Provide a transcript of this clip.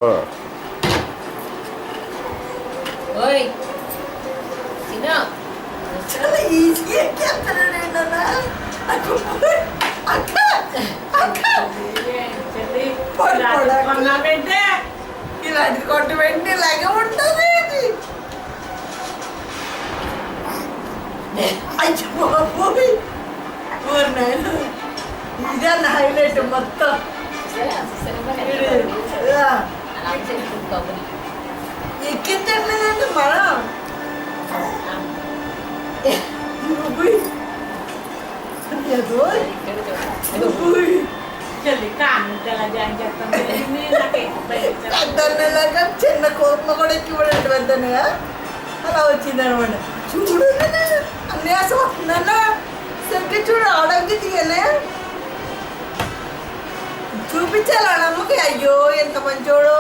ఓయ్ చిన్న చాలా ఈజీగా ఎక్కేస్తాను నేను అక్క అక్క అక్క ఇలాంటి కొట్టు పెట్టి ఇలాగే ఉంటుంది అయ్యో బాబోయ్ ఊరు నేను ఇదే నా హైలైట్ మొత్తం ఎక్కించట్లేదండి మనం పెద్దన్నలాగా చిన్న కోపం కూడా ఎక్కిపడండి పెద్దన్నగా అలా వచ్చింది అనమాట చూడు అన్నీ అసలు వస్తుందన్న సరిగ్గా చూడు ఆడకి తీయలే చూపించాలి అమ్మకి అయ్యో ఎంత మంచోడో